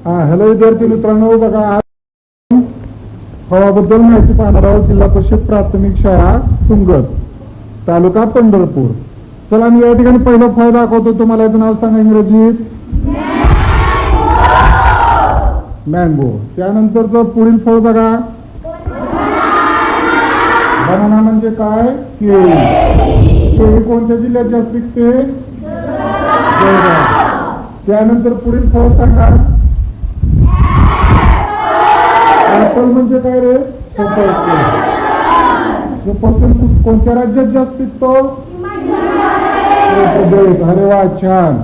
Hello विद्यार्थी मित्रांनो, बघा आज फळाबद्दल माहिती पाहणार आहोत. जिल्हा परिषद प्राथमिक शाळा तुंगत, तालुका पंढरपूर. चला मी या ठिकाणी पहिलं फळ दाखवतो तुम्हाला. याचं नाव सांगा इंग्रजीत. मँगो. त्यानंतरचं पुढील फळ बघा, बनाना. म्हणजे काय? केळी. केळी कोणत्या जिल्ह्यात जास्त पिकते? जळगाव. त्यानंतर पुढील फळ सांगा, ऍपल. म्हणजे काय रे? सफरचंद कोणत्या राज्यात जास्त पिकतो? अरे वा, छान.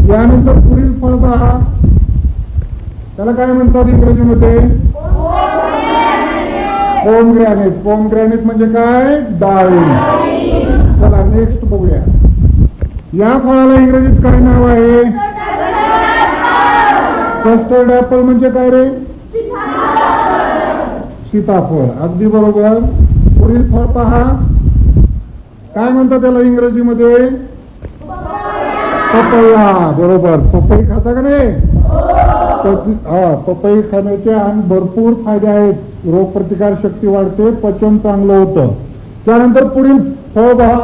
यानंतर पुढील फळ पहा, त्याला काय म्हणतात इंग्रजीमध्ये? पोमग्रॅनेट. पोमग्रॅनेट म्हणजे काय? डाळिंब. चला नेक्स्ट बघूया. या फळाला इंग्रजीत काय नाव आहे? Custard apple. म्हणजे काय रे? सीताफळ. अगदी बरोबर. पुढील फळ पहा, काय म्हणतात त्याला इंग्रजीमध्ये? पपया. बरोबर. पपई खाता का नाही? पपई खाण्याचे आणि भरपूर फायदे आहेत. रोग प्रतिकार शक्ती वाढते, पचन चांगलं होतं. त्यानंतर पुढील फळ पहा,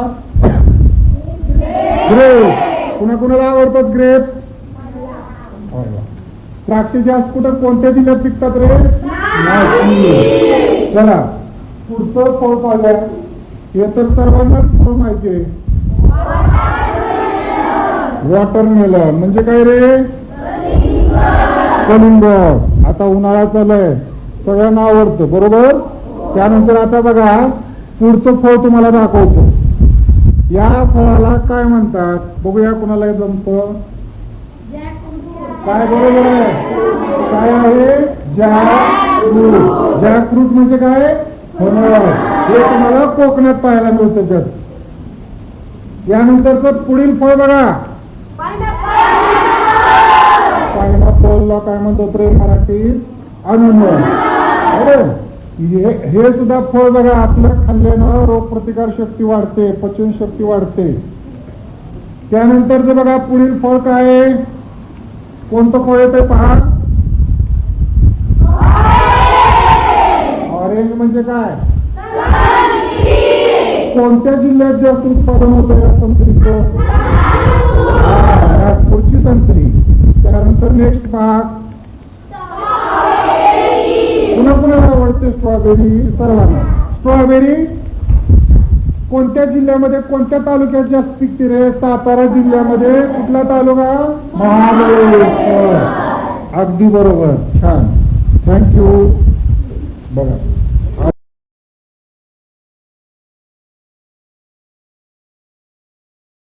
ग्रेप. कुणाकुणाला आवडतात ग्रेप? द्राक्ष जास्त कुठं कोणत्या जिल्ह्यात पिकतात रे? चला पुढचं फळ पाहिजे. हे तर सर्वांनाच फळ माहिती आहे. वॉटरमेलन. म्हणजे काय रे? कलिंग. आता उन्हाळा चाललाय, सगळ्यांना आवडतं, बरोबर. त्यानंतर आता बघा पुढचं फळ तुम्हाला दाखवतो. या फळाला काय म्हणतात बघूया, कुणाला जमतं काय? बरोबर आहे. काय आहे? जॅकफ्रूट. जॅकफ्रूट म्हणजे काय? फणस. हे तुम्हाला कोकणात पाहायला मिळतं जास्त. यानंतरच पुढील फळ बघा, पायनॅपलला काय म्हणतात रे मराठीत? अननस. हे सुद्धा फळ बघा, आपलं खाल्ल्यानं रोग प्रतिकार शक्ती वाढते, पचन शक्ती वाढते. त्यानंतर बघा पुढील फळ काय? कोणतं फळ येतंय पहा? ऑरेंज. म्हणजे काय? कोणत्या जिल्ह्यात जास्त उत्पादन होतं या संत्रीचं? नागपूरची संत्री. त्यानंतर नेक्स्ट भाग, पुन्हा कुणाला आवडते? स्ट्रॉबेरी. सर्वांना. स्ट्रॉबेरी कोणत्या जिल्ह्यामध्ये, कोणत्या तालुक्यात जास्त पिकते रे? सातारा जिल्ह्यामध्ये. कुठला तालुका? महाबळेश्वर. अगदी बरोबर. छान. थँक्यू. बघा.